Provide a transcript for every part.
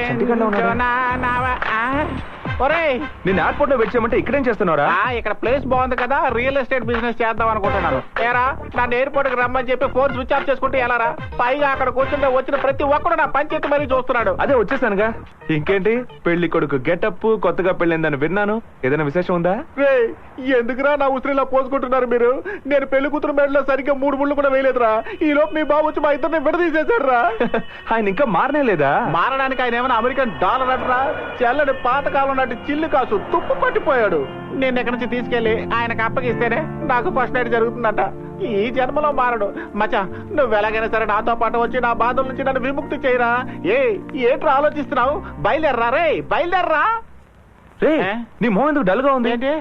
చండీగఢ్లో నేను ఎయిర్పోర్ట్ లో వెయిట్ చేయమంటే ఇక్కడేం చేస్తున్నారా? ఇక్కడ ప్లేస్ బాగుంది కదా, రియల్ ఎస్టేట్ బిజినెస్ చేద్దాం అనుకుంటున్నాను. ఏరా నన్ను ఎయిర్పోర్ట్ కి రమ్మని చెప్పి ఫోన్ స్విచ్ ఆఫ్ చేసుకుంటే ఎలారా? పైగా అక్కడ కూర్చుంటే వచ్చిన ప్రతి ఒక్కడు నా పంచాయతీ మరీ చూస్తున్నాడు. అదే వచ్చేసానుగా. ఇంకేంటి పెళ్లి కొడుకు గెటప్ కొత్తగా పెళ్ళిందని విన్నాను. ఏదైనా విశేషం ఉందా? ఎందుకురా నా ఉసిరిలా పోసుకుంటున్నారు మీరు? నేను పెళ్లి కూతురు మెడలో సరిగ్గా 3 ముళ్ళు కూడా వేయలేదురా. ఈ లోపు మీ బాబు వచ్చి మా ఇద్దరిని విడదీసేశాడు రా. ఆయన ఇంకా మారనే లేదా? మారడానికి ఆయన ఏమైనా అమెరికన్ డాలర్ అంటరా? చల్లని పాతకాలం నాటి చిల్లు కాసు తుప్పు పట్టిపోయాడు. నేను ఎక్కడి నుంచి తీసుకెళ్లి ఆయనకు అప్పగిస్తేనే నాకు ఫస్ట్ నైట్ జరుగుతుందంట. ఈ జన్మలో మారడు. మచా నువ్వు ఎలాగైనా సరే నాతో పాటు వచ్చి నా బాధల నుంచి నన్ను విముక్తి చేయరా. ఏంట్రా ఆలోచిస్తున్నావు? బయలుదేర్రా రే, బయలుదేర్రా. నీ మొహం ఎందుకు డల్ గా ఉంది? ఏంటి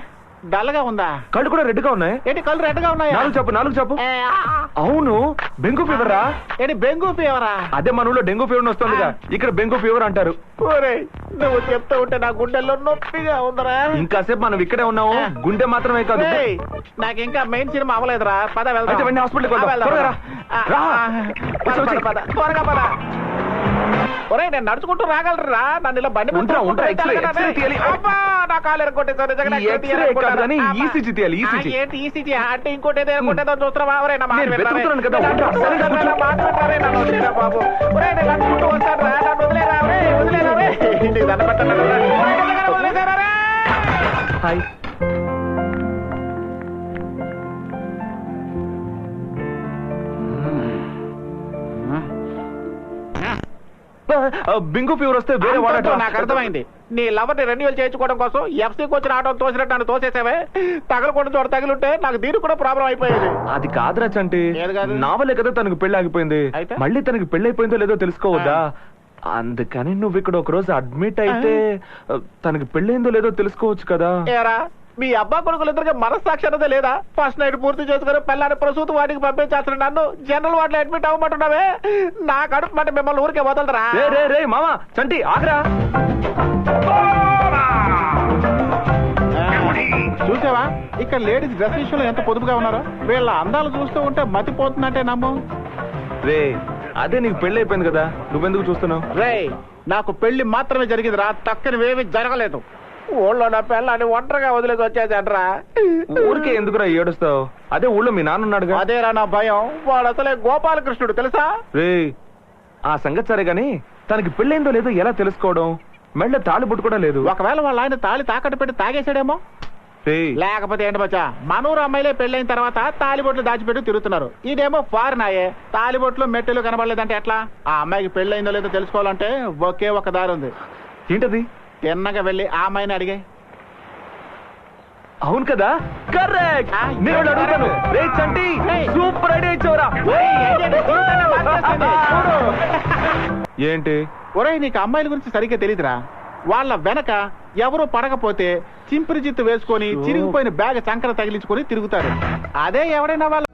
డల్ గా ఉందా? కళ్ళు కూడా రెడ్ గా ఉన్నాయి. ఏంటి కళ్ళు రెడ్ గా ఉన్నాయా? నాలుగు చెప్పు. అవును బెంగు ఫీవర్ రా. ఏంటి బెంగు ఫీవరా? అదే మన ఊళ్ళో డెంగ్యూ ఫీవర్ వస్తుందిగా, ఇక్కడ బెంగు ఫీవర్ అంటారు. నువ్వు చెప్తూ ఉంటే నా గుండెల్లో నొప్పిగా ఉందరా. ఇంకాసేపు మనం ఇక్కడే ఉన్నాము. గుండె మాత్రమే కాదు, నాకు ఇంకా మెయిన్ సినిమా అవ్వలేదురా. పద వెళ్దాం. హాస్పిటల్ త్వరగా పద. ఒరే నేను నడుచుకుంటూ రాగలరా? నన్ను ఇలా బండి నా కాలు ఎరగొట్టేసారు. ఏంటి ఈసీజీ అంటే ఇంకోటి ఏదో ఎరగొట్టేదో చూస్తున్నావా? బాబు ఒరే నేను నడుచుకుంటూ వస్తాను రా. నన్ను వదిలేరా వదిలేరా ఇంటికి దండ పెట్టారా? వదిలేసారా? హాయ్ బింగు ఫీవర్ వస్తే వేరే వాడటం నాకు అర్థమైంది. నీ లవర్ ని రెన్యువల్ చేయించుకోవడం కోసం ఎఫ్సీకి వచ్చిన ఆటో తోసినట్టు నన్ను తోసేసావే. తగలకుండా చోట తగిలింటే నాకు దీనికి కూడా ప్రాబ్లం అయిపోయేది. అది కాదురా చంటి, నావలే కదా తనకు పెళ్లి ఆగిపోయింది. మళ్ళీ తనకి పెళ్లి అయిపోయిందో లేదో తెలుసుకోవద్దా? అందుకని నువ్వు ఇక్కడ ఒక రోజు అడ్మిట్ అయితే తనకి పెళ్ళైందో లేదో తెలుసుకోవచ్చు కదా. మీ అబ్బా కొడుకులు ఇద్దరికి మనస్సాక్షి అన్నదే లేదా? ఫస్ట్ నైట్ పూర్తి చేసుకుని పిల్లాన్ని ప్రసూతి వాటికి పంపించాల్సిన నన్ను జనరల్ వార్డులో అడ్మిట్ అవ్వమంటున్నావే. నా కడుపు మాట మిమ్మల్ని ఊరికే వదలరా. రే మామా చంటి ఆగరా. చూసావా ఇక్కడ లేడీస్ డ్రెస్ విషయంలో ఎంత పొదుపుగా ఉన్నారో? వీళ్ళ అందాలు చూస్తూ ఉంటే మతిపోతుందంటే నమ్ము. రే అదే నీకు పెళ్లి అయిపోయింది కదా, నువ్వెందుకు చూస్తున్నావు? రే నాకు పెళ్లి మాత్రమే జరిగిందిరా, తక్కనివేమీ జరగలేదు. ఊళ్ళో నా పిల్లని ఒంటరిగా వదిలేసి వచ్చేసంట్రా. ఊరికే ఎందుకురా ఏడుస్తావు? అదే ఊళ్ళో మీ నాన్న ఉన్నాడుగా. అదేరా నా భయం. వాడు అసలే గోపాలకృష్ణుడు తెలుసా? రే ఆ సంగతి సరే గాని తనకి పెళ్ళైందో లేదో ఎలా తెలుసుకోవడం? మెళ్ళ తాళి బొట్టు కూడా లేదు. ఒకవేళ వాళ్ళ ఆయన తాళి తాకట్టు పెట్టి తాగేసాడేమో. లేకపోతే ఏంటి బచ్చా, మనూరు అమ్మాయిలే పెళ్ళైన తర్వాత తాలిబొట్లు దాచిపెట్టి తిరుగుతున్నారు. ఇదేమో ఫారిన్ అయ్యే తాలిబొట్లు మెట్టెలు కనబడలేదంటే ఎట్లా? ఆ అమ్మాయికి పెళ్ళైందో లేదో తెలుసుకోవాలంటే ఒకే ఒక దారి ఉంది. ఏంటది? తిన్నగా వెళ్ళి ఆ అమ్మాయిని అడిగే. అవును కదా, కరెక్ట్. నేను అడుగుతాను. రే చంటి సూపర్ ఐడియా ఇచ్చావురా. ఏంటి ఒరేయ్ నీకు అమ్మాయిల గురించి సరిగ్గా తెలీదురా. వాళ్ళ వెనక ఎవరు పడకపోతే చింపిరి జిత్తు వేసుకొని చిరిగిపోయిన బ్యాగ్ చంకర తగిలించుకొని తిరుగుతారు. అదే ఎవడైనా వాళ్ళ